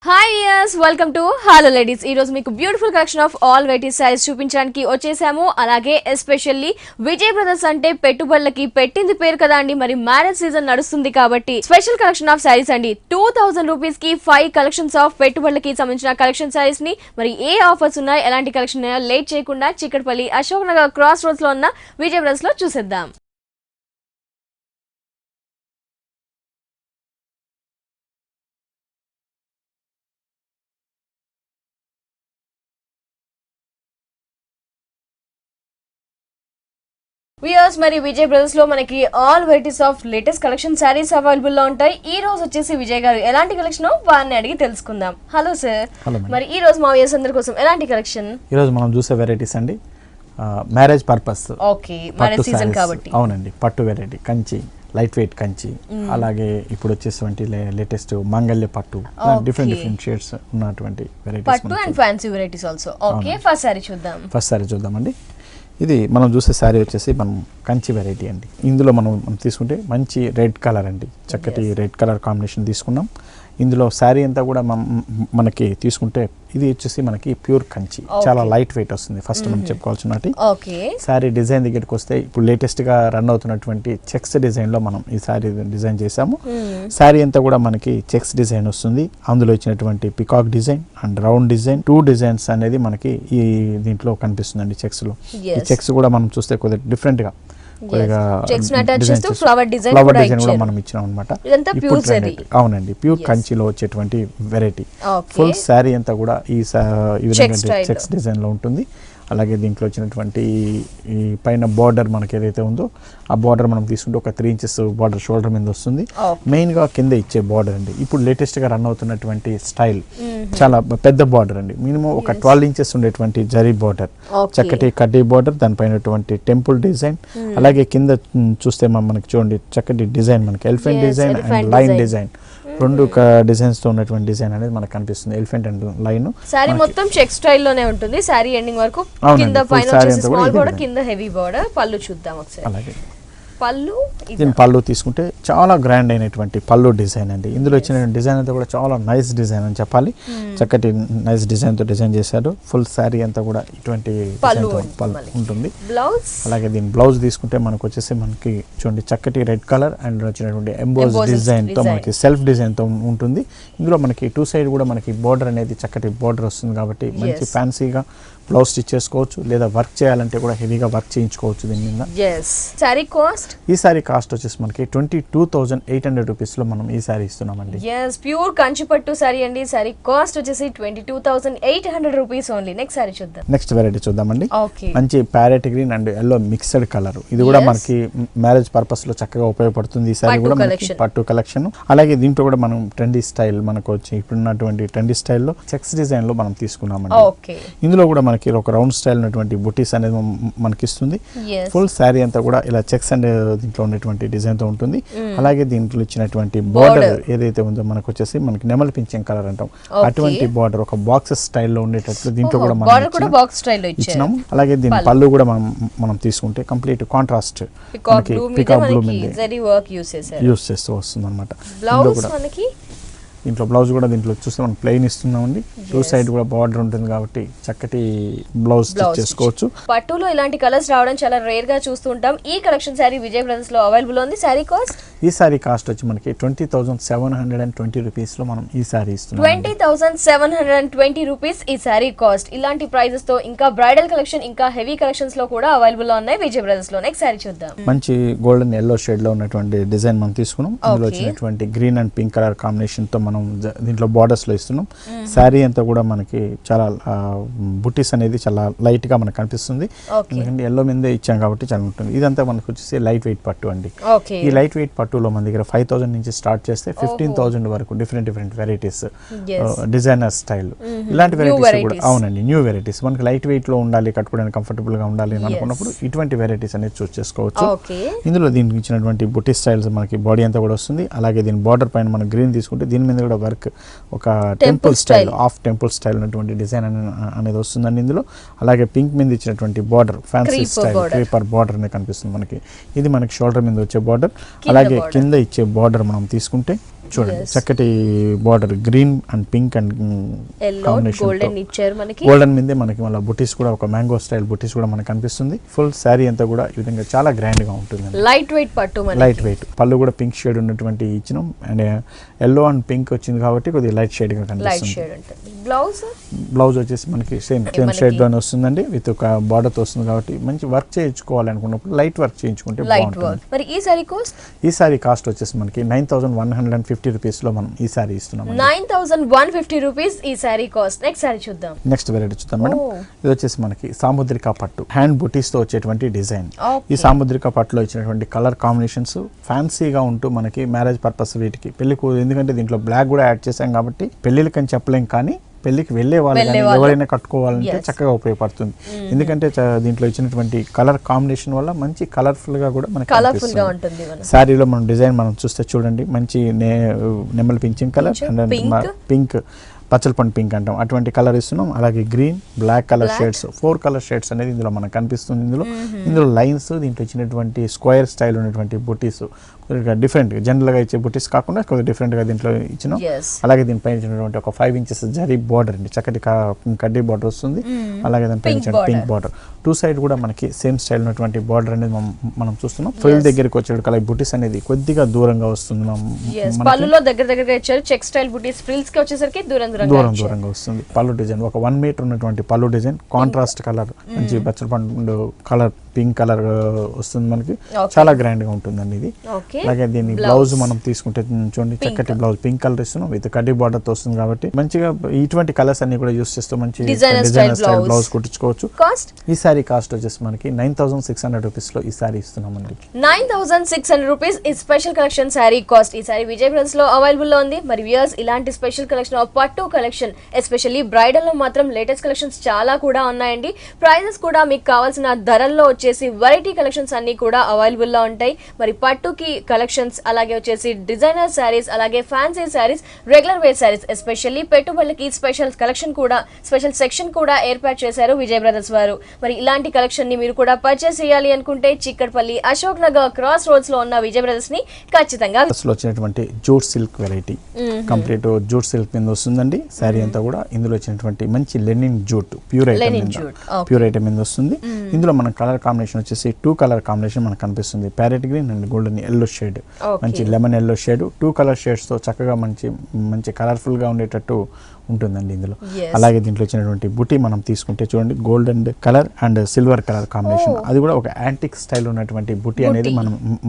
Hi yes, welcome to Hello Ladies. ఈ రోజు మీకు beautiful collection of all variety saris చూపించడానికి వచ్చేసాము. అలాగే ఎస్పెషల్లీ విజయ్ బ్రదర్స్ అంటే పెట్టుబడులకి పెట్టింది పేరు కదా అండి. మరి మ్యారేజ్ సీజన్ నడుస్తుంది కాబట్టి స్పెషల్ కలెక్షన్ ఆఫ్ సారీస్ అండి. 2000 రూపీస్ కి 5 కలెక్షన్స్ ఆఫ్ పెట్టుబడులకి సంబంధించిన కలెక్షన్ సారీస్ ని మరి ఏ ఆఫర్స్ ఉన్నాయి, ఎలాంటి కలెక్షన్ ఉన్నాయో లేట్ చేయకుండా చిక్కడపల్లి అశోక్ నగర్ క్రాస్ రోడ్స్ లో ఉన్న విజయ్ బ్రదర్స్ లో చూసేద్దాం. వ్యూయర్స్ మరి విజయ్ బ్రదర్స్ లో మనకి all varieties of latus collection saris available లో ఉంటాయి. ఈ రోజు వచ్చేసి విజయ్ గారు ఎలాంటి కలెక్షన్ వారిని అడిగి తెలుసుకుందాం. హలో సార్, మరి ఈ రోజు మా వ్యూయర్స్ అందరి కోసం ఎలాంటి కలెక్షన్? ఈ రోజు మనం చూసే వెరైటీస్ అండి marriage purpose. Okay, marriage season కాబట్టి. అవునండి, పట్టు variety Kanchi, light weight Kanchi, అలాగే ఇప్పుడు వచ్చేటువంటి లేటెస్ట్ మంగళ్య పట్టు, డిఫరెంట్ షేడ్స్ ఉన్నటువంటి వెరైటీస్, పట్టు and fancy varieties also. Okay, first sorry చూద్దామండి. ఇది మనం చూసే శారీ వచ్చేసి మనం కంచి వెరైటీ అండి. ఇందులో మనం తీసుకుంటే మంచి రెడ్ కలర్ అండి, చక్కటి రెడ్ కలర్ కాంబినేషన్ తీసుకున్నాం. ఇందులో శారీ అంతా కూడా మనకి తీసుకుంటే ఇది వచ్చేసి మనకి ప్యూర్ కంచి, చాలా లైట్ వెయిట్ వస్తుంది. ఫస్ట్ మనం చెప్పుకోవాల్సిన శారీ డిజైన్ దగ్గరికి వస్తే ఇప్పుడు లేటెస్ట్ గా రన్ అవుతున్నటువంటి చెక్స్ డిజైన్ లో మనం ఈ శారీ డిజైన్ చేసాము. శారీ అంతా కూడా మనకి చెక్స్ డిజైన్ వస్తుంది. అందులో ఇచ్చినటువంటి peacock design and round design, 2 designs అనేది మనకి ఈ దీంట్లో కనిపిస్తుందండి. చెక్స్ లో ఈ చెక్స్ కూడా మనం చూస్తే కొద్దిగా డిఫరెంట్ గా ఫ్లవర్ డిజైన్ కూడా మనం ఇచ్చినాం అనమాట. అవునండి, ప్యూర్ కంచిలో వచ్చేటువంటి వెరైటీ. ఫుల్ శారీ అంతా కూడా ఈ విధంగా చెక్స్ డిజైన్ లో ఉంటుంది. అలాగే దీంట్లో వచ్చినటువంటి ఈ పైన బార్డర్ మనకి ఏదైతే ఉందో ఆ బార్డర్ మనం తీసుకుంటే ఒక 3 ఇంచెస్ బార్డర్ షోల్డర్ మీద వస్తుంది. మెయిన్ గా కింద ఇచ్చే బార్డర్ అండి ఇప్పుడు లేటెస్ట్ గా రన్ అవుతున్నటువంటి స్టైల్, చాలా పెద్ద బార్డర్ అండి. మినిమం ఒక 12 ఇంచెస్ ఉండేటువంటి జరీ బార్డర్, చక్కటి కడ్డీ బార్డర్, దానిపైన టెంపుల్ డిజైన్. అలాగే కింద చూస్తే మనకి చూడండి చక్కటి డిజైన్, మనకి elephant design and line design, 2 designs తో ఉన్నటువంటి డిజైన్ అనేది మనకు కనిపిస్తుంది. Elephant and line. సారీ మొత్తం చెక్ స్టైల్ లోనే ఉంటుంది. సారీ ఎండింగ్ వరకు కింద పైన వచ్చేసి స్మాల్ బోర్డర్, కింద హెవీ బోర్డర్. పళ్ళు చూద్దాం ఒకసారి. అలాగే దీని పళ్ళు తీసుకుంటే చాలా గ్రాండ్ అయినటువంటి పళ్ళు డిజైన్ అండి. ఇందులో వచ్చిన డిజైన్ అంతా కూడా చాలా నైస్ డిజైన్ అని చెప్పాలి. చక్కటి నైస్ డిజైన్ తో డిజైన్ చేశారు. ఫుల్ శారీ అంతా కూడా ఇటువంటి పళ్ళు ఉంటుంది. అలాగే దీని బ్లౌజ్ తీసుకుంటే మనకు వచ్చేసి మనకి చూడండి చక్కటి రెడ్ కలర్ అండ్ వచ్చినటువంటి ఎంబోస్ డిజైన్ తో మనకి సెల్ఫ్ డిజైన్ తో ఉంటుంది. ఇందులో మనకి 2 సైడ్ కూడా మనకి బోర్డర్ అనేది చక్కటి బోర్డర్ వస్తుంది కాబట్టి మంచి ఫ్యాన్సీగా బ్లౌజ్ స్టిచ్ చేసుకోవచ్చు, లేదా వర్క్ చేయాలంటే కూడా హెవీగా వర్క్ చేయించుకోవచ్చు దీని మీద. ఈ సారీ కాస్ట్ వచ్చేసి మనకి 22,800 రూపీస్ లో మనం ఈ సారీ ఇస్తున్నామండి. ప్యూర్ కంచిపట్టు సారీ అండి. సారీ కాస్ట్ వచ్చేసి 22,800 రూపీస్ ఓన్లీ. నెక్స్ట్ వెరైటీ చూద్దామండి. మంచి parrot green and yellow mixed colour. ఇది కూడా మనకి మ్యారేజ్ పర్పస్ లో చక్కగా ఉపయోగపడుతుంది. ఈ సారీ కూడా మనకి పట్టు కలెక్షన్. అలాగే దీంట్లో కూడా మనం ట్రెండీ స్టైల్, మనకు వచ్చి ఇప్పుడున్నటువంటి ట్రెండీ స్టైల్లో చెక్స్ డిజైన్ లో మనం తీసుకున్నామండి. ఇందులో కూడా మనకి ఒక రౌండ్ స్టైల్ ఉన్నటువంటి బుటీస్ అనేది మనకి ఇస్తుంది. ఫుల్ శారీ అంతా కూడా ఇలా చెక్స్ అండ్ దీంట్లో ఉన్నటువంటి డిజైన్ తో ఉంటుంది. అలాగే దీంట్లో ఇచ్చినటువంటి బార్డర్ ఏదైతే ఉందో మనకు వచ్చేసి మనకి నెమలి పింఛం కలర్ అంటాం, అటువంటి బార్డర్ ఒక బాక్సెస్ స్టైల్లో ఉండేటట్లు దీంట్లో కూడా మనం ఇచ్చినాం. అలాగే దీని పళ్ళు కూడా మనం తీసుకుంటే కంప్లీట్ కాంట్రాస్ట్ పికాక్ బ్లూ మీద యూస్ చేస్తూ వస్తుంది అనమాట. దీంట్లో బ్లౌజ్ కూడా దీంట్లో చూస్తే మనం ప్లెయిన్ ఇస్తున్నామండి. 2 సైడ్ కూడా బార్డర్ ఉంటుంది కాబట్టి చక్కటి బ్లౌజ్ స్టిచ్ చేసుకోవచ్చు. పట్టులో ఇలాంటి కలర్స్ రావడం చాలా రేర్ గా చూస్తుంటాం. ఈ కలెక్షన్ సారీ విజయ్ బ్రదర్స్ లో అవైలబుల్ ఉంది. సారీ కాస్ట్ ఈ సారీ కాస్ట్ వచ్చి మనకి 20,720 రూపీస్ లో మనం ఈ సారీ ఇస్తున్నాం. 20,720 రూపీస్ ఈ సారీ కాస్ట్. ఇలాంటి ప్రైజెస్ తో ఇంకా బ్రైడల్ కలెక్షన్, ఇంకా హెవీ కలెక్షన్స్ లో కూడా అవైలబుల్ లో ఉన్నాయి విజయ్ బ్రదర్స్ లో. నెక్స్ట్ సారీ చూద్దాం. మంచి గోల్డెన్ ఎల్లో షేడ్ లో ఉన్నటువంటి డిజైన్ మనం తీసుకున్నాం. ఇందులో వచ్చినటువంటి green and pink colour combination తో మనం దీంట్లో బార్డర్స్ లో ఇస్తున్నాం. శారీ అంతా కూడా మనకి చాలా బుటీస్ అనేది చాలా లైట్ గా మనకు కనిపిస్తుంది. ఎందుకంటే ఎల్లో మీదే ఇచ్చాం కాబట్టి చాలా ఉంటుంది. ఇదంతా మనకు వచ్చేసి లైట్ వెయిట్ పట్టు అండి. ఈ లైట్ వెయిట్ పట్టులో మన దగ్గర 5,000 నుంచి స్టార్ట్ చేస్తే 15,000 వరకు డిఫరెంట్ వెరైటీస్, డిజైనర్ స్టైల్, ఇలాంటి వెరైటీస్ కూడా. అవునండి, న్యూ వెరైటీస్. మనకి లైట్ వెయిట్ లో ఉండాలి, కట్టుకోవడానికి కంఫర్టబుల్ గా ఉండాలి అని అనుకున్నప్పుడు ఇటువంటి వెరైటీస్ అనేది చూస్ చేసుకోవచ్చు. ఇందులో దీనికి ఇచ్చినటువంటి బుటీ స్టైల్స్ మనకి బాడీ అంతా కూడా వస్తుంది. అలాగే దీని బార్డర్ పైన మనం గ్రీన్ తీసుకుంటే దీని మీద కూడా వర్క్ ఒక temple style, of temple style ఉన్నటువంటి డిజైన్ అనేది వస్తుందండి ఇందులో. అలాగే పింక్ మీద ఇచ్చినటువంటి border fancy style creeper border అనేది కనిపిస్తుంది మనకి. ఇది మనకి షోల్డర్ మీద వచ్చే బార్డర్. అలాగే కింద ఇచ్చే బార్డర్ మనం తీసుకుంటే చూడండి చక్కటి border green and pink and golden ఇచ్చారు మనకి. గోల్డెన్ మీదే మనకి మళ్ళీ బుటీస్ కూడా ఒక మ్యాంగో స్టైల్ బుటీస్ కూడా మనకి కనిపిస్తుంది. ఫుల్ శారీ అంతా కూడా ఈ విధంగా చాలా గ్రాండ్ గా ఉంటుంది. లైట్ వెయిట్ పట్టు, లైట్ వెయిట్ పళ్ళు కూడా పింక్ షేడ్ ఉన్నటువంటి ఇచ్చినాం. అండ్ ఎల్లో అండ్ పింక్ వచ్చింది కాబట్టి కొద్దిగా లైట్ షేడ్ గా కనిపిస్తుంది. బ్లౌజ్ వచ్చేసి మనకి సేమ్ షేడ్ లోనే వస్తుందండి. విత్ ఒక బార్డర్ తో వస్తుంది కాబట్టి మంచి వర్క్ చేయించుకోవాలనుకున్నప్పుడు లైట్ వర్క్ చేయించుకుంటే బాగుంటుంది. మరి ఈ సారీ కాస్ట్? ఈ సారీ కాస్ట్ వచ్చేసి మనకి 9150 రూపీస్ లో మనం ఈ సారీ ఇస్తున్నాం. 9150 రూపీస్ ఈ సారీ కాస్ట్. నెక్స్ట్ సారీ చూద్దాం. నెక్స్ట్ వెరైటీ చూద్దాం మేడం. ఇది వచ్చేసి మనకి సాముద్రిక పట్టు హ్యాండ్ బుటీస్ తో వచ్చేటువంటి డిజైన్. ఈ సాముద్రిక పట్టులో ఇచ్చినటువంటి కలర్ కాంబినేషన్స్ ఫ్యాన్సీగా ఉంటూ మనకి మ్యారేజ్ పర్పస్ వీటికి పెళ్లికి, ఎందుకంటే దీంట్లో బ్లాక్ కూడా యాడ్ చేసాం కాబట్టి పెళ్లిళ్ళకని చెప్పలేం, కానీ పెళ్లికి వెళ్ళే వాళ్ళు ఎవరైనా కట్టుకోవాలంటే చక్కగా ఉపయోగపడుతుంది. ఎందుకంటే దీంట్లో ఇచ్చినటువంటి కలర్ కాంబినేషన్ వల్ల మంచి కలర్ఫుల్ గా కూడా మనకి శారీలో మనం డిజైన్ మనం చూస్తే చూడండి, మంచి నెమలి పింఛింగ్ కలర్ అండ్ పింక్, పచ్చల పండు పింక్ అంటాం, అటువంటి కలర్ ఇస్తున్నాం. అలాగే green, black colour shades, 4 colour shades అనేది ఇందులో మనకు కనిపిస్తుంది. ఇందులో లైన్స్, దీంట్లో ఇచ్చినటువంటి స్క్వేర్ స్టైల్ ఉన్నటువంటి బుటీస్ డిఫరెంట్ జనరల్గా ఇచ్చే బుటీస్ కాకుండా కొద్దిగా డిఫరెంట్గా దీంట్లో ఇచ్చినాం. అలాగే దీనిపైన ఇచ్చినటువంటి ఒక 5 ఇంచెస్ జరీ బార్డర్ అండి, చక్కటి కడ్డీ బార్డర్ వస్తుంది. అలాగే దానిపైన పింక్ బార్డర్, 2 సైడ్ కూడా మనకి సేమ్ స్టైల్ ఉన్నటువంటి బార్డర్ అనేది మనం చూస్తున్నాం. ఫ్రిల్ దగ్గరికి వచ్చేటికి అలాగే బుటీస్ అనేది కొద్దిగా దూరంగా వస్తుంది. దగ్గరగా ఇచ్చారు చెక్ స్టైల్ బుటీస్, ఫ్రిల్స్ కి వచ్చేసరికి దూరంగా వస్తుంది. పళ్ళు డిజైన్ ఒక 1 మీటర్ ఉన్నటువంటి పళ్ళు డిజైన్, కాంట్రాస్ట్ కలర్ మంచి బచ్చల పండు కలర్ పింక్ కలర్ వస్తుంది మనకి, చాలా గ్రాండ్ గా ఉంటుందండి ఇది. అలాగే దీన్ని బ్లౌజ్ మనం తీసుకుంటే చూడండి చక్కటి బ్లౌజ్ పింక్ కలర్ ఇస్తున్నాం విత్ కడ్డీ బార్డర్ తో వస్తుంది కాబట్టి మంచిగా ఇటువంటి కలర్స్ అన్ని కూడా యూస్ చేస్తూ మంచి డిజైనర్ స్టైల్ బ్లౌజ్ కుట్టించుకోవచ్చు. ఈ సారీ కాస్ట్ వచ్చేసి మనకి 9600 రూపీస్ లో ఈ సారీ ఇస్తున్నామండి. 9600 రూపీస్ ఈ స్పెషల్ కలెక్షన్ సారీ కాస్ట్. ఈ సారీ విజయ్ బ్రదర్స్ లో అవైలబుల్ లో ఉంది. మరి వ్యూయర్స్ ఇలాంటి స్పెషల్ కలెక్షన్ ఆఫ్ పట్టు కలెక్షన్ ఎస్పెషల్లీ బ్రైడల్ లో మాత్రం లేటెస్ట్ కలెక్షన్స్ చాలా కూడా ఉన్నాయండి. ప్రైజెస్ కూడా మీకు కావాల్సిన ధరల్లో వచ్చేసి వెరైటీ కలెక్షన్స్ అన్ని కూడా అవైలబుల్ లో ఉంటాయి. మరి పట్టుకి కలెక్షన్స్, అలాగే వచ్చేసి డిజైనర్ శారీస్, అలాగే fancy saris, regular wear saris, especially పెట్టుబడులకి స్పెషల్ కలెక్షన్ కూడా, స్పెషల్ సెక్షన్ కూడా ఏర్పాటు చేశారు విజయ్ బ్రదర్స్ వారు. మరి ఇలాంటి కలెక్షన్ ని మీరు కూడా పర్చేస్ చేయాలి అనుకుంటే చిక్కడపల్లి అశోక్ నగర్ క్రాస్ రోడ్స్ లో ఉన్న విజయ్ బ్రదర్స్ ని ఖచ్చితంగా వచ్చినటువంటి jute silk variety complete jute silk మీద వస్తుందండి. శారీ అంతా కూడా ఇందులో వచ్చినటువంటి మంచి లెనిన్ జూట్ ప్యూర్ ఐటమ్ మీద వస్తుంది. ఇందులో మన కలర్ కాంబినేషన్ వచ్చేసి 2 కలర్ కాంబినేషన్ మనకు కనిపిస్తుంది. Parrot green and golden yellow shade, మంచి lemon yellow shade, 2 colour shades తో చక్కగా మంచి కలర్ఫుల్ గా ఉండేటట్టు ఉంటుందండి ఇందులో. అలాగే దీంట్లో వచ్చినటువంటి బుటీ మనం తీసుకుంటే చూడండి golden colour and silver colour combination, అది కూడా ఒక యాంటిక్ స్టైల్ ఉన్నటువంటి బుటీ అనేది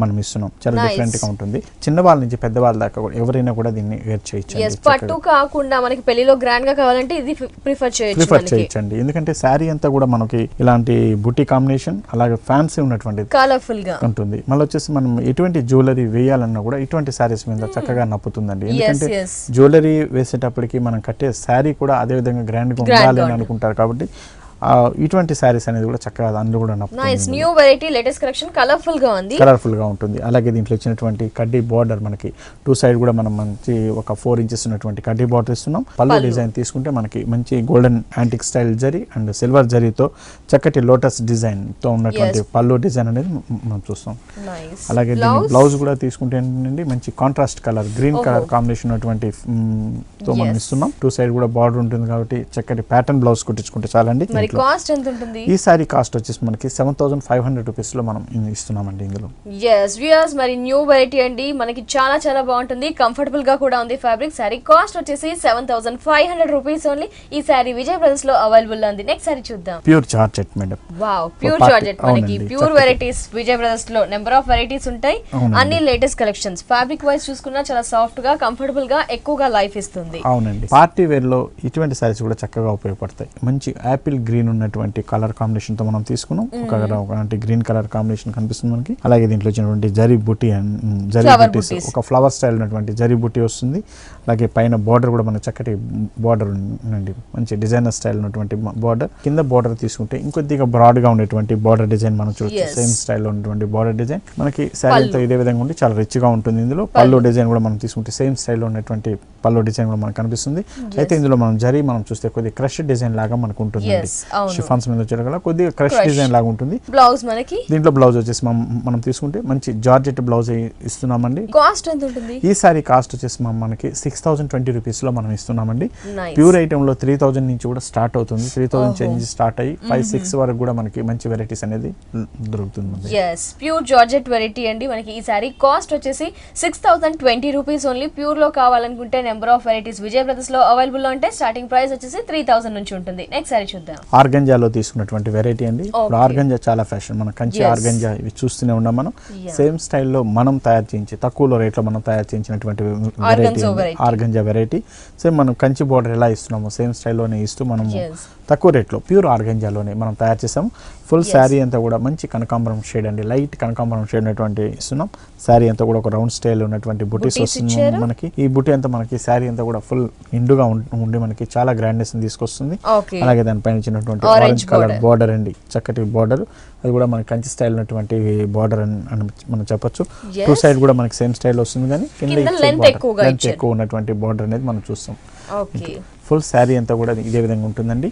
మనం ఇస్తున్నాం. చాలా డిఫరెంట్ గా ఉంటుంది. చిన్న వాళ్ళ నుంచి పెద్ద వాళ్ళ దాకా కూడా ఎవరైనా కూడా దీన్ని వేర్ చేయొచ్చు. పట్టు కాకుండా మనకి పెళ్లిలో గ్రాండ్ గా కావాలంటే ఇది ప్రిఫర్ చేయొచ్చండి. ఎందుకంటే శారీ అంతా కూడా మనకి ఇలాంటి బుటీ కాంబినేషన్ అలాగే ఫ్యాన్సీ ఉన్నటువంటి కలర్ఫుల్ గా ఉంటుంది. మళ్ళీ వచ్చేసి మనం ఎటువంటి జ్యువెలరీ వేయాలన్నా కూడా ఇటువంటి శారీస్ మీద చక్కగా నప్పుతుందండి. ఎందుకంటే జ్యువెలరీ వేసేటప్పటికి మనం కట్టే శారీ కూడా అదే విధంగా గ్రాండ్ గా ఉండాలి అని అనుకుంటారు కాబట్టి ఇటువంటి శారీస్ అనేది కూడా చక్కగా అందులో కూడా new variety latest collection colourful గా ఉంటుంది. అలాగే దీంట్లో ఇచ్చినటువంటి కడ్డీ బార్డర్ మనకి 2 సైడ్ కూడా మనం మంచి ఒక 4 ఇంచెస్ ఉన్నటువంటి కడ్డీ బార్డర్ ఇస్తున్నాం. పళ్ళు డిజైన్ తీసుకుంటే మనకి మంచి golden antique style zari and silver జరీతో చక్కటి లోటస్ డిజైన్ తో ఉన్నటువంటి పళ్ళు డిజైన్ అనేది మనం చూస్తాం. అలాగే దీని బ్లౌజ్ కూడా తీసుకుంటే ఏంటంటే మంచి contrast colour green colour combination ఉన్నటువంటి తో మనం ఇస్తున్నాం. 2 సైడ్ కూడా బార్డర్ ఉంటుంది కాబట్టి చక్కటి ప్యాటర్న్ బ్లౌజ్ కుట్టించుకుంటే చాలండి. కాస్ట్ ఎంత ఉంటుంది? ఈ సారీ కాస్ట్ వచ్చేసి మనకి 7500 రూపీస్ లో మనం ఇస్తున్నామండి ఇందులో. yes viewers మరి న్యూ వెరైటీ అండి, మనకి చాలా చాలా బాగుంటుంది, కంఫర్టబుల్ గా కూడా ఉంది ఫ్యాబ్రిక్. సారీ కాస్ట్ వచ్చేసి 7500 రూపీస్ ఓన్లీ. ఈ సారీ విజయ్ బ్రదర్స్ లో అవైలబుల్ ఉంది. నెక్స్ట్ సారీ చూద్దాం. Pure georgette madam. Wow, pure georgette మనకి ప్యూర్ వెరైటీస్ విజయ్ బ్రదర్స్ లో నెంబర్ ఆఫ్ వెరైటీస్ ఉంటాయి. అన్ని లేటెస్ట్ కలెక్షన్స్. ఫ్యాబ్రిక్ వైస్ చూసుకున్నా చాలా సాఫ్ట్ గా కంఫర్టబుల్ గా ఎక్కువగా లైఫ్ ఇస్తుంది. అవునండి, పార్టీ వేర్ లో ఇటువంటి సారీస్ కూడా చక్కగా ఉపయోగపడతాయి. మంచి యాపిల్ గ్రీన్ ఉన్నటువంటి కలర్ కాంబినేషన్ తో మనం తీసుకున్నాం. ఒకటి గ్రీన్ కలర్ కాంబినేషన్ కనిపిస్తుంది మనకి. అలాగే దీంట్లో వచ్చినటువంటి జరీ బుటీ అండ్ జరీ బుటీస్ ఒక ఫ్లవర్ స్టైల్ ఉన్నటువంటి జరీ బుటీ వస్తుంది. అలాగే పైన బార్డర్ కూడా మనకి చక్కటి బార్డర్ ఉందండి, మంచి డిజైనర్ స్టైల్ ఉన్నటువంటి బార్డర్. కింద బార్డర్ తీసుకుంటే ఇంకొద్దిగా బ్రాడ్ గా ఉండేటువంటి బార్డర్ డిజైన్ మనం చూడొచ్చు. సేమ్ స్టైల్ ఉన్నటువంటి బార్డర్ డిజైన్ మనకి శారీతో ఇదే విధంగా ఉండి చాలా రిచ్ గా ఉంటుంది. ఇందులో పళ్ళు డిజైన్ కూడా మనం తీసుకుంటే సేమ్ స్టైల్ ఉన్నటువంటి పళ్ళు డిజైన్ కూడా మనకు కనిపిస్తుంది. అయితే ఇందులో మనం జరీ మనం చూస్తే కొద్దిగా క్రష్ డిజైన్ లాగా మనకు ఉంటుంది. షిఫాన్స్ మీద వచ్చేట కల్లా కొద్దిగా క్రష్ డిజైన్ లాగా ఉంటుంది. బ్లౌజ్ మనకి దీంట్లో బ్లౌజ్ వచ్చేసి మనం తీసుకుంటే మంచి జార్జెట్ బ్లౌజ్ ఇస్తున్నామండి. కాస్ట్ ఎంత ఉంటుంది? ఈ సారీ కాస్ట్ వచ్చేసి మనకి 6020 రూపీస్ లో మనం ఇస్తున్నామండి. ప్యూర్ ఐటమ్ లో 3000 నుంచి కూడా స్టార్ట్ అవుతుంది. 3000 చేంజ్ స్టార్ట్ అయ్యి 5-6 వరకు కూడా మనకి మంచి వెరైటీస్ అనేది దొరుకుతుంది. yes ప్యూర్ జార్జెట్ వెరైటీ అండి. మనకి ఈ సారీ కాస్ట్ వచ్చేసి 6020 రూపీస్ ఓన్లీ. ప్యూర్ లో కావాలనుకుంటే number of varieties Vijay brothers లో అవైలబుల్ లో ఉంటే స్టార్టింగ్ ప్రైస్ వచ్చేసి 3000 నుంచి ఉంటుంది. నెక్స్ట్ సారీ చూద్దాం. ఆర్గంజాలో తీసుకున్నటువంటి వెరైటీ అండి. ఇప్పుడు ఆర్గంజా చాలా ఫ్యాషన్, మన కంచి ఆర్గంజా ఇవి చూస్తూనే ఉన్నాం మనం. సేమ్ స్టైల్లో మనం తయారు చేయించి తక్కువలో రేట్లో మనం తయారు చేయించినటువంటి వెరైటీ ఆర్గంజా వెరైటీ. సేమ్ మనం కంచి బోర్డర్ ఎలా ఇస్తున్నామో సేమ్ స్టైల్లోనే ఇస్తూ మనము తక్కువ రేట్లో ప్యూర్ ఆర్గంజాలోనే మనం తయారు చేసాము. ఫుల్ శారీ అంతా కూడా మంచి కనకాంబరం షేడ్ అండి, లైట్ కనకాంబరం షేడ్ ఉన్నటువంటి ఇస్తున్నాం. శారీ అంతా కూడా ఒక రౌండ్ స్టైల్ ఉన్నటువంటి బుటీస్ వస్తుంది మనకి. ఈ బుటీ అంతా మనకి శారీ అంతా కూడా ఫుల్ నిండుగా ఉండి మనకి చాలా గ్రాండ్నెస్ తీసుకొస్తుంది. అలాగే దానిపైన ఇచ్చినటువంటి ఆరెంజ్ కలర్ బార్డర్ అండి, చక్కటి బార్డర్. అది కూడా మనకి కంచి స్టైల్ ఉన్నటువంటి బార్డర్ అని మనం చెప్పొచ్చు. టూ సైడ్ కూడా మనకి సేమ్ స్టైల్ వస్తుంది, కానీ కింద లెంత్ ఎక్కువ ఉన్నటువంటి బార్డర్ అనేది మనం చూస్తాం. ఫుల్ శారీ అంతా కూడా ఇదే విధంగా ఉంటుందండి.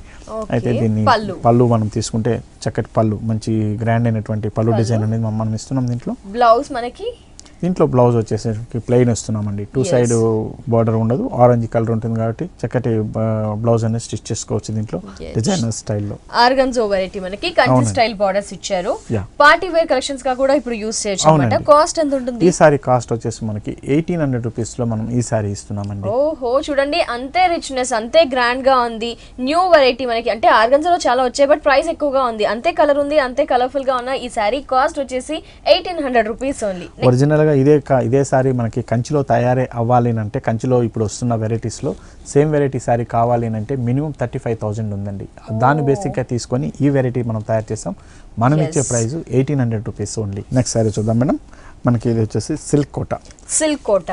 అయితే దీన్ని పళ్ళు మనం తీసుకుంటే చక్కటి పళ్ళు, మంచి గ్రాండ్ అయినటువంటి పళ్ళు డిజైన్ అనేది మనం ఇస్తున్నాం. దీంట్లో బ్లౌజ్ వచ్చేసి ప్లెయిన్ వస్తున్నామండి. టూ సైడ్ బార్డర్ ఉండదు, ఆరెంజ్ కలర్ ఉంటుంది కాబట్టి చక్కటి బ్లౌజ్ అనేది స్టిచ్ చేసుకోవచ్చు దీంట్లో డిజైనర్ స్టైల్లో. ఆర్గంజో వెరైటీ మనకి కంచి స్టైల్ బార్డర్స్ ఇచ్చారు. పార్టీ వేర్ కలెక్షన్స్ గా కూడా ఇప్పుడు యూస్ చేయొచ్చు అన్నమాట. కాస్ట్ ఎంత ఉంటుంది? ఈ సారీ కాస్ట్ వచ్చేసి మనకి 1800 రూపీస్ లో మనం ఈ సారీ ఇస్తున్నామండి. ఓహో చూడండి, అంతే రిచ్నెస్, అంతే గ్రాండ్ గా ఉంది. న్యూ వెరైటీ మనకి, అంటే ఆర్గంజాలో చాలా వచ్చాయి బట్ ప్రైస్ ఎక్కువగా ఉంది. అంతే కలర్ ఉంది, అంతే కలర్ఫుల్ గా ఉన్న ఈ సారీ కాస్ట్ వచ్చేసి 1800 రూపీస్ ఓన్లీ. ఒరిజినల్ గా ఇదే సారీ మనకి కంచిలో తయారే అవ్వాలి అంటే, కంచిలో ఇప్పుడు వస్తున్న వెరైటీస్లో సేమ్ వెరైటీ సారీ కావాలి అంటే మినిమం 35,000 ఉందండి. దాన్ని బేసిక్గా తీసుకొని ఈ వెరైటీ మనం తయారు చేస్తాం. మనం ఇచ్చే price 1800 rupees only. Next sorry చూద్దాం మేడం. మనకి ఇది వచ్చేసి సిల్క్ కోట.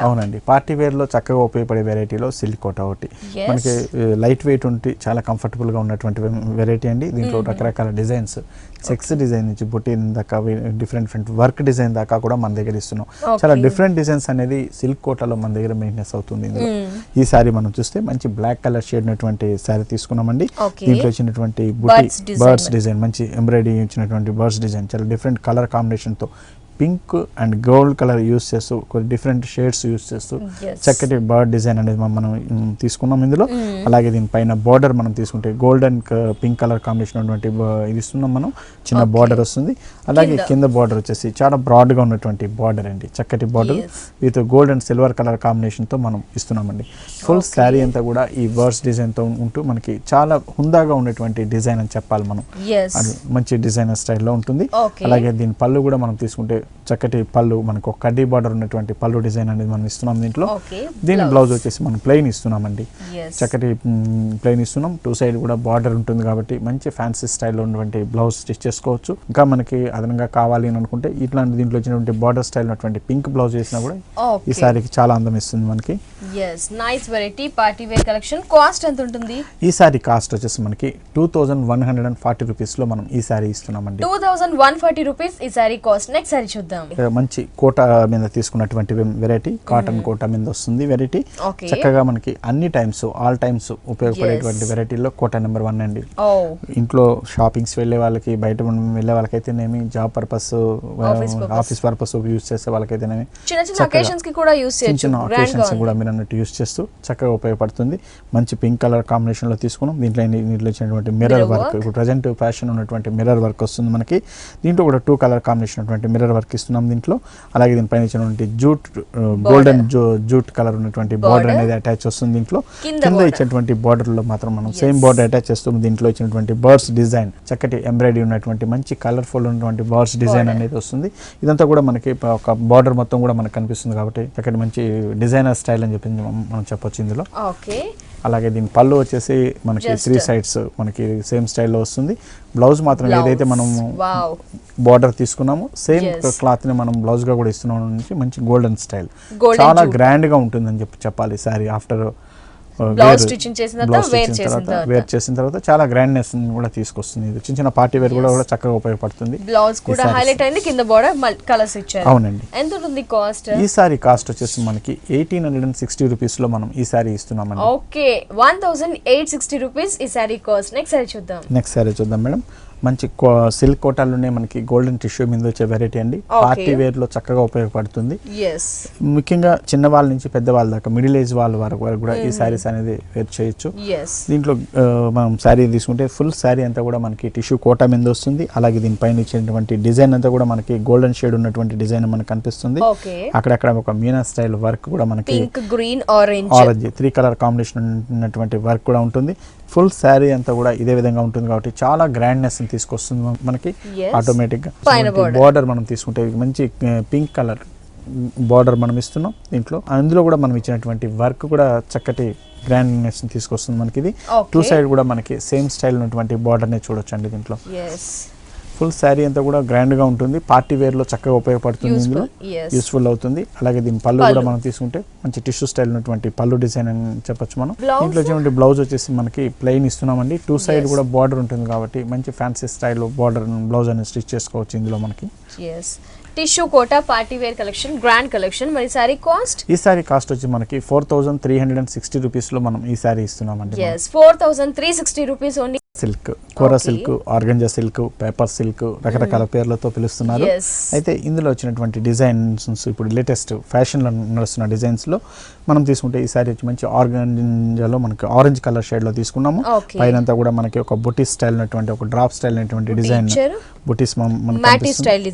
అవునండి, పార్టీ వేర్ లో చక్కగా ఉపయోగపడే వెరైటీలో సిల్క్ కోట ఒకటి. మనకి లైట్ వెయిట్ ఉండి చాలా కంఫర్టబుల్ గా ఉన్నటువంటి వెరైటీ అండి. దీంట్లో రకరకాల డిజైన్స్, సెక్స్ డిజైన్ నుంచి బుట్టి దాకా డిఫరెంట్ వర్క్ డిజైన్ దాకా కూడా మన దగ్గర ఇస్తున్నాం. చాలా డిఫరెంట్ డిజైన్స్ అనేది సిల్క్ కోటలో మన దగ్గర మెయింటెనెన్స్ అవుతుంది. ఈ సారీ మనం చూస్తే మంచి బ్లాక్ కలర్ షేడ్ ఉన్నటువంటి సారీ తీసుకున్నామండి. దీంట్లో వచ్చినటువంటి బుట్టి బర్డ్స్ డిజైన్, మంచి ఎంబ్రాయిడరీ ఇచ్చినటువంటి బర్డ్స్ డిజైన్, చాలా డిఫరెంట్ కలర్ కాంబినేషన్ తో pink and gold colour use చేస్తూ కొన్ని డిఫరెంట్ షేడ్స్ యూస్ చేస్తూ చక్కటి బర్డ్ డిజైన్ అనేది మనం తీసుకున్నాం ఇందులో. అలాగే దీనిపైన బార్డర్ మనం తీసుకుంటే gold and pink colour combination ఉన్నటువంటి ఇది ఇస్తున్నాం మనం. చిన్న బార్డర్ వస్తుంది. అలాగే కింద బార్డర్ వచ్చేసి చాలా బ్రాడ్ గా ఉన్నటువంటి బార్డర్ అండి, చక్కటి border with gold and silver colour combination తో మనం ఇస్తున్నామండి. ఫుల్ శారీ అంతా కూడా ఈ బర్డ్స్ డిజైన్ తో ఉంటూ మనకి చాలా హుందాగా ఉన్నటువంటి డిజైన్ అని చెప్పాలి మనం. అది మంచి డిజైనర్ స్టైల్లో ఉంటుంది. అలాగే దీని పళ్ళు కూడా మనం తీసుకుంటే చక్కటి పళ్ళు, మనకు ఒక కడ్డీ బార్డర్ ఉన్నటువంటి పళ్ళు డిజైన్ అనేది మనం ఇస్తున్నాం దీంట్లో. దీని బ్లౌజ్ వచ్చేసి మనం ప్లెయిన్ ఇస్తున్నామండి, చక్కటి ప్లెయిన్ ఇస్తున్నాం. టూ సైడ్ కూడా బార్డర్ ఉంటుంది కాబట్టి మంచి ఫ్యాన్సీ స్టైల్లో ఉన్నటువంటి బ్లౌజ్ స్టిచ్ చేసుకోవచ్చు. ఇంకా మనకి అదనంగా కావాలి అని అనుకుంటే ఇట్లాంటి దీంట్లో వచ్చినటువంటి బార్డర్ స్టైల్ ఉన్నటువంటి పింక్ బ్లౌజ్ చేసినా కూడా ఈ సారీకి చాలా అందం ఇస్తుంది మనకి. Nice variety party wear collection. Cost ఎంత ఉంటుంది? ఈ సారీ కాస్ట్ వచ్చేసి మనకి 2140 రూపీస్ లో మనం ఈ సారీ ఇస్తున్నామండి. 2140 రూపీస్ ఈ సారీ కాస్ట్. నెక్స్ట్ సారీ చూద్దాం. మంచి కోట మీద తీసుకున్నటువంటి వెరైటీ, కాటన్ కోట మీద వస్తుంది వెరైటీ. చక్కగా మనకి అన్ని టైమ్స్, ఆల్ టైమ్స్ ఉపయోగపడేటువంటి వెరైటీలో కోట నెంబర్ 1 అండి. ఇంట్లో షాపింగ్స్ వెళ్ళే వాళ్ళకి, బయట వెళ్ళే వాళ్ళకైతేనేమి, job purpose, office purpose use చేసే వాళ్ళకైతేనేమి, చిన్న అకేషన్స్ కూడా మీరు అన్నట్టు యూస్ చేస్తూ చక్కగా ఉపయోగపడుతుంది. మంచి పింక్ కలర్ కాంబినేషన్ లో తీసుకున్నాం. దీంట్లో వచ్చినటువంటి మిర్రర్ వర్క్, ఇప్పుడు ప్రజెంట్ ఫ్యాషన్ ఉన్నటువంటి మిర్రర్ వర్క్ వస్తుంది మనకి. దీంట్లో కూడా 2 కలర్ కాంబినేషన్ ఉన్నటువంటి మిర్రర్ వర్క్ ఇస్తున్నాం దీంట్లో. అలాగే దీనిపైన ఇచ్చినటువంటి జూట్, గోల్డెన్ జూట్ కలర్ ఉన్నటువంటి బార్డర్ అనేది అటాచ్ వస్తుంది దీంట్లో. కింద ఇచ్చినటువంటి బార్డర్ లో మాత్రం మనం సేమ్ బార్డర్ అటాచ్ చేస్తుంది. దీంట్లో ఇచ్చినటువంటి బర్డ్స్ డిజైన్, చక్కటి ఎంబ్రాయిడరీ ఉన్నటువంటి మంచి కలర్ఫుల్ ఉన్నటువంటి బర్డ్స్ డిజైన్ అనేది వస్తుంది. ఇదంతా కూడా మనకి ఒక బార్డర్ మొత్తం కూడా మనకు కనిపిస్తుంది కాబట్టి చక్కటి మంచి డిజైనర్ స్టైల్ అని చెప్పి మనం చెప్పొచ్చు ఇందులో. అలాగే దీని పళ్ళు వచ్చేసి మనకి 3 సైడ్స్ మనకి సేమ్ స్టైల్లో వస్తుంది. బ్లౌజ్ మాత్రం ఏదైతే మనం బార్డర్ తీసుకున్నామో సేమ్ క్లాత్ ని మనం బ్లౌజ్ గా కూడా ఇస్తున్నాం. మంచి గోల్డెన్ స్టైల్, చాలా గ్రాండ్ గా ఉంటుందని చెప్పాలి సారీ. ఆఫ్టర్ బ్లౌజ్ స్టిచ్చింగ్ చేసిన తర్వాత వేర్ చేసిన తర్వాత చాలా గ్రాండ్నెస్ కూడా తీసుకొస్తుంది. ఇది చిన్న చిన్న పార్టీ వేర్ కూడా చక్కగా ఉపయోగపడుతుంది. బ్లౌజ్ కూడా హైలైట్ అయింది, కింద బోర్డర్ కలర్స్ ఇచ్చారు. అవునండి. ఎంత ఉంటుంది కాస్ట్? ఈ సారీ కాస్ట్ వచ్చేసి మనకి 1860 రూపీస్ లో మనం ఈ సారీ ఇస్తున్నామండి. ఓకే, 1860 రూపీస్ ఈ సారీ కాస్ట్. నెక్స్ట్ సారీ చూద్దాం మేడం. మంచి సిల్క్ కోటాలోనే మనకి గోల్డెన్ టిష్యూ మీద వచ్చే వెరైటీ అండి. పార్టీ వేర్ లో చక్కగా ఉపయోగపడుతుంది. ముఖ్యంగా చిన్న వాళ్ళ నుంచి పెద్ద వాళ్ళ దాకా మిడిల్ ఏజ్ వాళ్ళ వరకు కూడా ఈ సారీస్ అనేది వేర్ చేయొచ్చు. దీంట్లో మనం శారీ తీసుకుంటే ఫుల్ శారీ అంతా కూడా మనకి టిష్యూ కోటా మీద వస్తుంది. అలాగే దీనిపైన ఇచ్చినటువంటి డిజైన్ అంతా కూడా మనకి గోల్డెన్ షేడ్ ఉన్నటువంటి డిజైన్ మనకు కనిపిస్తుంది. అక్కడక్కడ ఒక మీనా స్టైల్ వర్క్ కూడా మనకి గ్రీన్ ఆరెంజ్ 3 కలర్ కాంబినేషన్ ఉన్నటువంటి వర్క్ కూడా ఉంటుంది. ఫుల్ శారీ అంతా కూడా ఇదే విధంగా ఉంటుంది కాబట్టి చాలా గ్రాండ్నెస్ తీసుకొస్తుంది మనకి. ఆటోమేటిక్ గా బార్డర్ మనం తీసుకుంటే మంచి పింక్ కలర్ బార్డర్ మనం ఇస్తున్నాం. దీంట్లో అందులో కూడా మనం ఇచ్చినటువంటి వర్క్ కూడా చక్కటి గ్రాండ్నెస్ తీసుకొస్తుంది మనకి. ఇది 2 సైడ్ కూడా మనకి సేమ్ స్టైల్ ఉన్నటువంటి బార్డర్ నే చూడొచ్చు అండి. దీంట్లో ఫుల్ శారీ అంతా కూడా గ్రాండ్ గా ఉంటుంది. పార్టీ వేర్ లో చక్కగా ఉపయోగపడుతుంది. ఇందులో యూస్ఫుల్ అవుతుంది. అలాగే దీని పళ్ళు కూడా మనం తీసుకుంటే మంచి టిష్యూ స్టైల్ ఉన్నటువంటి పళ్ళు డిజైన్ అని చెప్పొచ్చు మనం. దీంట్లో వచ్చేటువంటి బ్లౌజ్ వచ్చేసి మనకి ప్లెయిన్ ఇస్తున్నామండి. 2 సైడ్ కూడా బార్డర్ ఉంటుంది కాబట్టి మంచి ఫ్యాన్సీ స్టైల్ బార్డర్ బ్లౌజ్ అనేది స్టిచ్ చేసుకోవచ్చు ఇందులో మనకి. Tissue Kota party wear collection, grand collection. మరి సారీ కాస్ట్? ఈ సారీ కాస్ట్ వచ్చి మనకి 4360 రూపీస్ లో మనం ఈ సారీ ఇస్తున్నామండి. 4360 rupees only. Silk, kora silk, organza silk, paper silk రకరకాల పేర్లతో పిలుస్తున్నారు. అయితే ఇందులో వచ్చినటువంటి డిజైన్స్ ఇప్పుడు లేటెస్ట్ ఫ్యాషన్ లో నడుస్తున్న డిజైన్స్ లో మనం తీసుకుంటే ఈ సారీ వచ్చి మంచి ఆర్గంజాలో మనకి ఆరెంజ్ కలర్ షేడ్ లో తీసుకున్నాము. పైన కూడా మనకి ఒక బుటీస్ స్టైల్ ఉన్నటువంటి ఒక డ్రాప్ స్టైల్ అనేటువంటి డిజైన్, బుటీస్ మ్యాటీ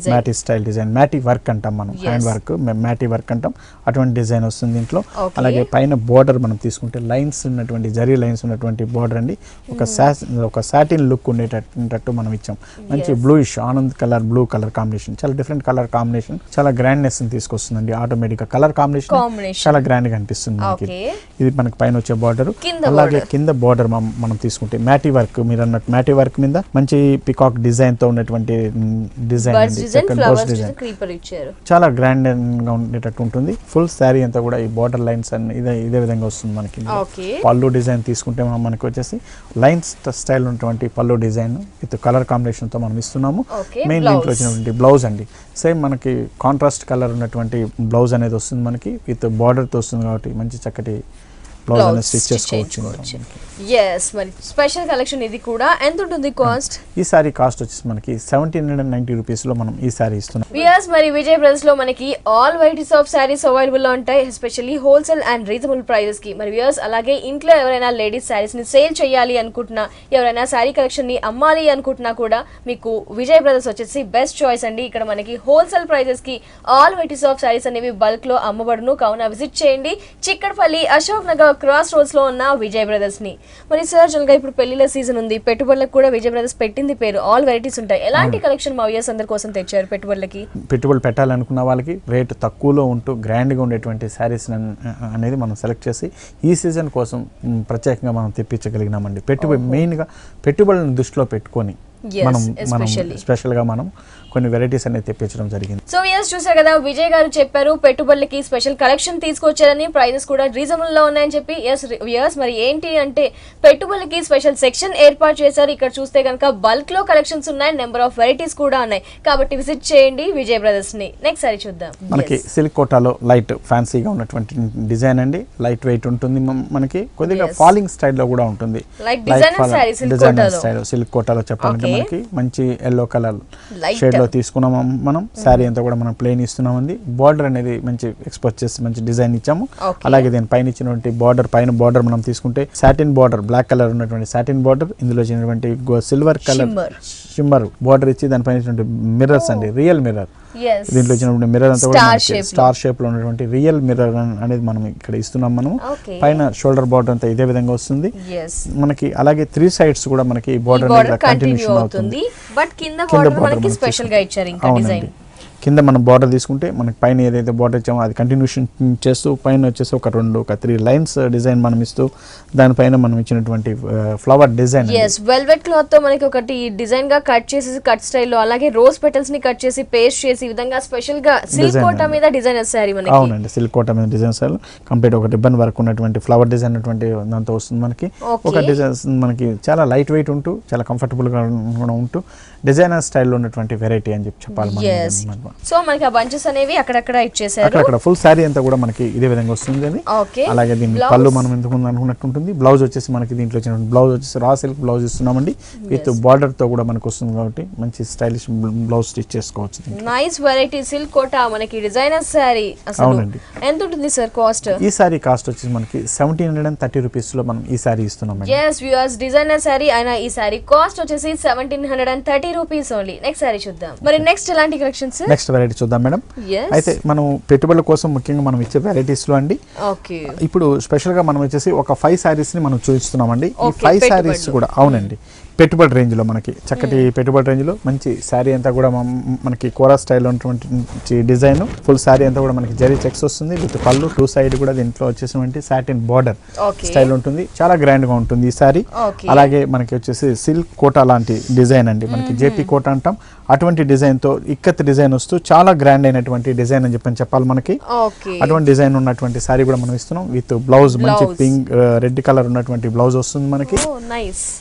స్టైల్ డిజైన్, మ్యాటీ వర్క్ అంటాం మనం, హ్యాండ్ వర్క్ మ్యాటీ వర్క్ అంటాం. అటువంటి డిజైన్ వస్తుంది దీంట్లో. అలాగే పైన బోర్డర్ మనం తీసుకుంటే లైన్స్ ఉన్నటువంటి జరీ లైన్స్ ఉన్నటువంటి బోర్డర్ అండి. ఒక సాటిన్ లుక్ ఉండేటట్టు మనం ఇచ్చాం. మంచి bluish Anand colour, blue colour combination, చాలా డిఫరెంట్ కలర్ కాంబినేషన్, చాలా గ్రాండ్నెస్ తీసుకొస్తుందండి. ఆటోమేటిక్ గా కలర్ కాంబినేషన్ చాలా గ్రాండ్ గా అనిపిస్తుంది మనకి. ఇది మనకి పైన వచ్చే బార్డర్. అలాగే కింద బార్డర్ మనం తీసుకుంటే మ్యాటీ వర్క్, మీరు అన్నట్టు మ్యాటీ వర్క్ మీద మంచి పికాక్ డిజైన్ తో ఉన్నటువంటి డిజైన్, చాలా గ్రాండ్ గా ఉండేటట్టు ఉంటుంది. ఫుల్ శారీ అంతా కూడా ఈ బార్డర్ లైన్స్ అన్ని ఇదే విధంగా వస్తుంది మనకి. పళ్ళు డిజైన్ తీసుకుంటే మనకి వచ్చేసి లైన్స్ స్టైల్ ఉన్నటువంటి పళ్ళు డిజైన్ విత్ కలర్ కాంబినేషన్ తో మనం ఇస్తున్నాము. మెయిన్ దీంట్లో వచ్చినటువంటి బ్లౌజ్ అండి సేమ్ మనకి కాంట్రాస్ట్ కలర్ ఉన్నటువంటి బ్లౌజ్ అనేది వస్తుంది మనకి. విత్ బార్డర్ తో వస్తుంది కాబట్టి మంచి చక్కటి బ్లౌజ్ అనేది స్టిచ్ చేసుకోవచ్చు. మరి స్పెషల్ కలెక్షన్ ఇది కూడా. ఎంత ఉంటుంది కాస్ట్? ఈ సారీ కాస్ట్ వచ్చేసి మనకి 1790 రూపీస్ లో మనం ఈ సారీ ఇస్తున్నాం. మరి విజయ్ బ్రదర్స్ లో మనకి all varieties of saris available లో ఉంటాయి, especially wholesale and reasonable prices కి. మరి వ్యూయర్స్ అలాగే ఇంట్లో ఎవరైనా లేడీస్ సారీస్ ని సేల్ చేయాలి అనుకుంటున్నా, ఎవరైనా సారీ కలెక్షన్ ని అమ్మాలి అనుకుంటున్నా కూడా మీకు విజయ్ బ్రదర్స్ వచ్చేసి బెస్ట్ చాయిస్ అండి. ఇక్కడ మనకి హోల్సేల్ ప్రైజెస్ కి ఆల్ వెరైటీస్ ఆఫ్ సారీస్ అనేవి బల్క్ లో అమ్మబడును. కావున విజిట్ చేయండి చిక్కడపల్లి అశోక్ నగర్ క్రాస్ రోడ్స్ లో ఉన్న విజయ్ బ్రదర్స్ ని. మరి సార్ జనరల్గా ఇప్పుడు పెళ్లిళ్ళ సీజన్ ఉంది, పెట్టుబడులకు కూడా విజయ్ బ్రదర్స్ పెట్టింది పేరు. ఆల్ వెరైటీస్ ఉంటాయి. ఎలాంటి కలెక్షన్ మా వ్యూయర్స్ అందరి కోసం తెచ్చారు పెట్టుబడులకి? పెట్టుబడులు పెట్టాలనుకున్న వాళ్ళకి రేటు తక్కువలో ఉంటూ గ్రాండ్గా ఉండేటువంటి శారీస్ అనేది మనం సెలెక్ట్ చేసి ఈ సీజన్ కోసం ప్రత్యేకంగా మనం తెప్పించగలిగినామండి. మెయిన్గా పెట్టుబడులను దృష్టిలో పెట్టుకొని మనం స్పెషల్గా మనం కొన్ని వెరైటీస్ అనేది తెప్పించడం జరిగింది. సో వ్యూయర్స్ చూసారు కదా, విజయ్ గారు చెప్పారు పెట్టుబడులకి స్పెషల్ కలెక్షన్ తీసుకొచ్చారని, ప్రైజెస్ కూడా రీజనబుల్ లో ఉన్నాయని చెప్పి. వ్యూయర్స్ మరి ఏంటి అంటే పెట్టుబడులకి స్పెషల్ సెక్షన్ ఏర్పాటు చేశారు. ఇక్కడ చూస్తే కనుక బల్క్ లో కలెక్షన్స్ ఉన్నాయి, నెంబర్ ఆఫ్ వెరైటీస్ కూడా ఉన్నాయి. కాబట్టి విజిట్ చేయండి విజయ్ బ్రదర్స్ ని. నెక్స్ట్ సారీ చూద్దాం. మనకి సిల్క్ కోటాలో లైట్ ఫ్యాన్సీగా ఉన్నటువంటి డిజైన్ అండి. లైట్ వెయిట్ ఉంటుంది మనకి, కొద్దిగా ఫాలింగ్ స్టైల్లో కూడా ఉంటుంది. డిజైనర్ స్టైల్ సిల్క్ కోటాలో చెప్పాలంటే మనకి మంచి ఎల్లో కలర్ షేడ్ లో తీసుకున్నాము మనం. శారీ అంతా కూడా మనం ప్లెయిన్ ఇస్తున్నామండి. బార్డర్ అనేది మంచి ఎక్స్పోర్ట్ చేసి మంచి డిజైన్ ఇచ్చాము. అలాగే దీని పైన ఇచ్చినటువంటి బార్డర్, పైన బార్డర్ మనం తీసుకుంటే సాటిన్ బార్డర్, బ్లాక్ కలర్ ఉన్నటువంటి సాటిన్ బార్డర్, ఇందులో వచ్చినటువంటి సిల్వర్ కలర్ షిమ్మర్ బార్డర్ ఇచ్చి దానిపైన మిర్రర్స్ అండి, రియల్ మిర్రర్. దీంట్లో వచ్చినటువంటి మిర్రర్ అంతా కూడా స్టార్ షేప్ లో ఉన్నటువంటి రియల్ మిర్రర్ అనేది మనం ఇక్కడ ఇస్తున్నాం. మనము పైన షోల్డర్ బార్డర్ అంతా ఇదే విధంగా వస్తుంది మనకి. అలాగే 3 సైడ్స్ కూడా మనకి బార్డర్ అనేది కంటిన్యూషన్ అవుతుంది. బట్ కింద బార్డర్ మనకి స్పెషల్ గా ఇచ్చారు ఇంకా డిజైన్. కింద మనం బార్డర్ తీసుకుంటే మనకి పైన ఏదైతే బార్డర్ ఇచ్చామో అది కంటిన్యూషన్ చేస్తూ పైన వచ్చేసి ఒక 3 లైన్స్ డిజైన్ మనం ఇస్తూ దానిపైన మనం ఇచ్చినటువంటి ఫ్లవర్ డిజైన్. వెల్వెట్ క్లాత్ తో మనకి ఒకటి డిజైన్ గా కట్ చేసి కట్ స్టైల్లో, అలాగే రోజ్ పెటల్స్ ని కట్ చేసి పేస్ట్ చేసి ఈ విధంగా స్పెషల్ గా సిల్క్ కోటా మీద డిజైన్ సారీ మనకి. అవునండి, సిల్క్ కోటా మీద డిజైన్ సారీ కంప్లీట్ ఒక రిబ్బన్ వర్క్ ఉన్నటువంటి ఫ్లవర్ డిజైన్ అటువంటి దాంతో వస్తుంది మనకి. ఒక డిజైన్ మనకి చాలా లైట్ వెయిట్ ఉంటూ చాలా కంఫర్టబుల్ గా ఉంటూ డిజైనర్ స్టైల్లో ఉన్నటువంటి వెరైటీ అని చెప్పాలి. సో మనకి ఆ బంచెస్ అనేవి అక్కడక్కడ ఇచ్చేసారు. అక్కడ ఫుల్ సారీ అంతా కూడా మనకి ఇదే విధంగా వస్తుంది అని. అలాగే దీని పళ్ళు మనం ఎందుకు అనుకున్నట్టు ఉంటుంది. బ్లౌజ్ వచ్చేసి మనకి దీంట్లో వచ్చిన బ్లౌజ్ వచ్చేసి రా సిల్క్ బ్లౌజ్ ఇస్తున్నామండి విత్ బార్డర్ తో కూడా మనకు వస్తుంది కాబట్టి మంచి స్టైలిష్ బ్లౌజ్ స్టిచ్ చేసుకోవచ్చు. నైస్ వెరైటీ సిల్క్ కోటా మనకి డిజైనర్ సారీ. అవునండి. ఎంత ఉంటుంది సార్ కాస్ట్? ఈ సారీ కాస్ట్ వచ్చేసి మనకి 1730 రూపీస్ లో మనం ఈ సారీ ఇస్తున్నాం. yes viewers డిజైనర్ సారీ అయినా ఈ సారీ కాస్ట్ వచ్చేసి 1730 రూపీస్ ఓన్లీ. నెక్స్ట్ సారీ చూద్దాం. మరి నెక్స్ట్ ఎలాంటి కలెక్షన్స్? నెక్స్ట్ వెరైటీ చూద్దాం మేడం. అయితే మనం పెట్టుబడుల కోసం ముఖ్యంగా మనం ఇచ్చే వెరైటీస్ లో అండి ఇప్పుడు స్పెషల్ గా మనం వచ్చేసి ఒక 5 సారీస్ ని మనం చూపిస్తున్నామండి. ఈ 5 సారీస్ కూడా అవునండి పెట్టుబడి రేంజ్ లో మనకి చక్కటి పెట్టుబడి రేంజ్ లో మంచి శారీ అంతా కూడా మనకి కోరా స్టైల్ ఉన్నటువంటి డిజైన్. ఫుల్ శారీ అంతా కూడా మనకి జరీ చెక్స్ వస్తుంది విత్ పళ్ళు 2 సైడ్ కూడా దీంట్లో వచ్చేసి సాటిన్ బార్డర్ స్టైల్ ఉంటుంది. చాలా గ్రాండ్ గా ఉంటుంది ఈ శారీ. అలాగే మనకి వచ్చేసి సిల్క్ కోటా లాంటి డిజైన్ అండి, మనకి జేపీ కోటా అంటాం. అటువంటి డిజైన్ తో ఇక్కత్ డిజైన్ వస్తూ చాలా గ్రాండ్ అయినటువంటి డిజైన్ అని చెప్పాలి మనకి. అటువంటి డిజైన్ ఉన్నటువంటి శారీ కూడా మనం ఇస్తున్నాం విత్ బ్లౌజ్ మంచి పింక్ రెడ్ కలర్ ఉన్నటువంటి బ్లౌజ్ వస్తుంది మనకి.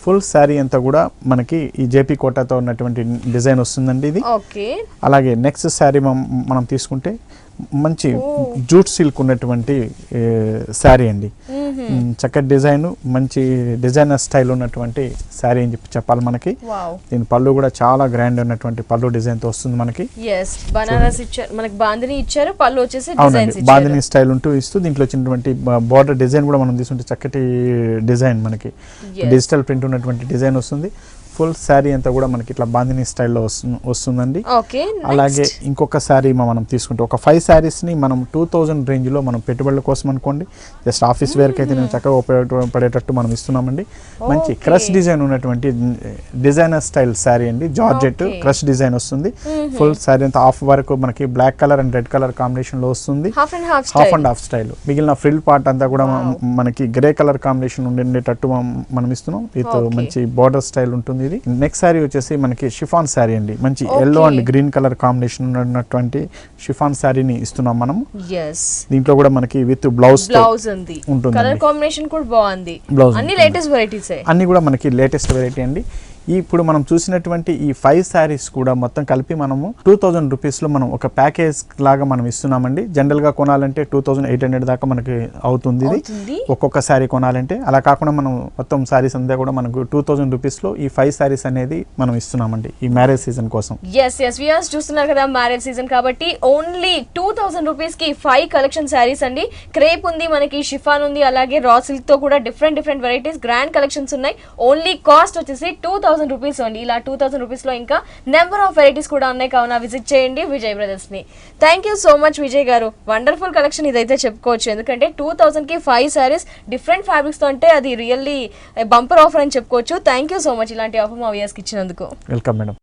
ఫుల్ శారీ అంతా కూడా మనకి ఈ జేపీ కోటాతో ఉన్నటువంటి డిజైన్ వస్తుందండి ఇది. అలాగే నెక్స్ట్ శారీ మనం తీసుకుంటే మంచి జూట్ సిల్క్ ఉన్నటువంటి శారీ అండి. చక్కటి డిజైన్ మనకి డిజైనర్ స్టైల్ ఉన్నటువంటి శారీ అని చెప్పాలి మనకి. దీని పళ్ళు కూడా చాలా గ్రాండ్ ఉన్నటువంటి పళ్ళు డిజైన్ తో వస్తుంది మనకి. బాందిని స్టైల్ ఉంటూ ఇస్తూ దీంట్లో వచ్చినటువంటి బార్డర్ డిజైన్ కూడా మనం తీసుకుంటే చక్కటి డిజైన్ మనకి డిజిటల్ ప్రింట్ ఉన్నటువంటి డిజైన్ వస్తుంది. ఫుల్ శారీ అంతా కూడా మనకి ఇట్లా బాందిని స్టైల్లో వస్తుందండి. అలాగే ఇంకొక శారీ మనం తీసుకుంటే ఒక 5 శారీస్ ని మనం 2000 రేంజ్ లో మనం పెట్టుబడుల కోసం అనుకోండి జస్ట్ ఆఫీస్ వేర్ కి అయితే నేను చక్కగా ఉపయోగపడేటట్టు మనం ఇస్తున్నామండి. మంచి క్రష్ డిజైన్ ఉన్నటువంటి డిజైనర్ స్టైల్ శారీ అండి. జార్జెట్ క్రష్ డిజైన్ వస్తుంది. ఫుల్ శారీ అంతా హాఫ్ వరకు మనకి black colour and red colour combination లో వస్తుంది. Half and half style. మిగిలిన ఫ్రిల్ పార్ట్ అంతా కూడా మనకి గ్రే కలర్ కాంబినేషన్ ఉండేటట్టు మనం ఇస్తున్నాం విత్ మంచి బార్డర్ స్టైల్ ఉంటుంది. నెక్స్ట్ శారీ వచ్చేసి మనకి షిఫాన్ శారీ అండి. మంచి yellow and green colour combination ఉన్నటువంటి షిఫాన్ శారీని ఇస్తున్నాం మనం. దీంట్లో కూడా మనకి విత్ బ్లౌజ్ ఉంటుంది. కలర్ కాంబినేషన్ కూడా బాగుంది. అన్ని లేటెస్ట్ వెరైటీస్ అన్ని కూడా మనకి లేటెస్ట్ వెరైటీ అండి. ఇప్పుడు మనం చూసినటువంటి ఈ 5 శారీస్ కూడా మొత్తం కలిపి మనము 2000 రూపీస్ లో మనం ఒక ప్యాకేజ్ లాగా మనం ఇస్తున్నామండి. జనరల్ గా కొనాలంటే 2800 దాకా మనకి అవుతుంది ఇది ఒక్కొక్క శారీ కొనాలంటే. అలా కాకుండా మనం మొత్తం శారీస్ అంతా కూడా మనకు 2000 రూపీస్ లో ఈ 5 శారీస్ అనేది మనం ఇస్తున్నామండి ఈ మ్యారేజ్ సీజన్ కోసం. వ్యూయర్స్ చూస్తున్నారు కదా మ్యారేజ్ సీజన్ కాబట్టి ఓన్లీ 2000 రూపీస్ కి 5 కలెక్షన్ శారీస్ అండి. క్రేప్ ఉంది, మనకి షిఫాన్ ఉంది, అలాగే రా సిల్క్ తో కూడా డిఫరెంట్ వెరైటీస్ గ్రాండ్ కలెక్షన్స్ ఉన్నాయి. ఓన్లీ కాస్ట్ వచ్చేసి 2000 రూపీస్ అండి. ఇలా 2000 రూపీస్ లో ఇంకా నెంబర్ ఆఫ్ వెరైటీస్ కూడా ఉన్నాయి. కావున విజిట్ చేయండి విజయ్ బ్రదర్స్ ని. Thank you so much Vijay garu. Wonderful collection ఇదైతే చెప్పుకోవచ్చు. ఎందుకంటే 2000 కి 5 సారీస్ డిఫరెంట్ ఫ్యాబ్రిక్స్ తో అంటే అది రియల్లీ బంపర్ ఆఫర్ అని చెప్పుకోవచ్చు. థ్యాంక్ యూ సో మచ్ ఇలాంటి ఆఫర్ మా వ్యూయర్స్ కి ఇచ్చినందుకు. Welcome madam.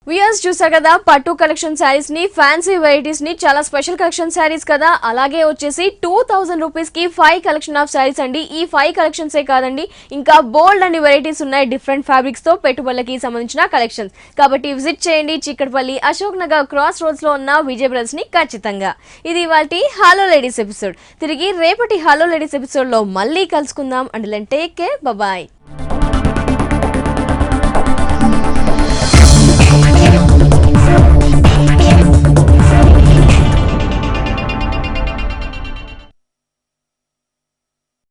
వ్యూయర్స్ చూసారు కదా పట్టు కలెక్షన్ శారీస్ ని, ఫ్యాన్సీ వెరైటీస్ ని, చాలా స్పెషల్ కలెక్షన్ శారీస్ కదా. అలాగే వచ్చేసి 2000 రూపీస్ కి 5 కలెక్షన్ ఆఫ్ శారీస్ అండి. ఈ 5 కలెక్షన్స్ ఏ కాదండి, ఇంకా బోల్డ్ అన్ని వెరైటీస్ ఉన్నాయి డిఫరెంట్ ఫ్యాబ్రిక్స్ తో పెట్టుబడులకి సంబంధించిన కలెక్షన్స్. కాబట్టి విజిట్ చేయండి చిక్కడపల్లి అశోక్ నగర్ క్రాస్ రోడ్స్ లో ఉన్న విజయ్ బ్రదర్స్ ని ఖచ్చితంగా. ఇది ఇవాల్టి హలో లేడీస్ ఎపిసోడ్. తిరిగి రేపటి హలో లేడీస్ ఎపిసోడ్ లో మళ్ళీ కలుసుకుందాం. And take care, bye.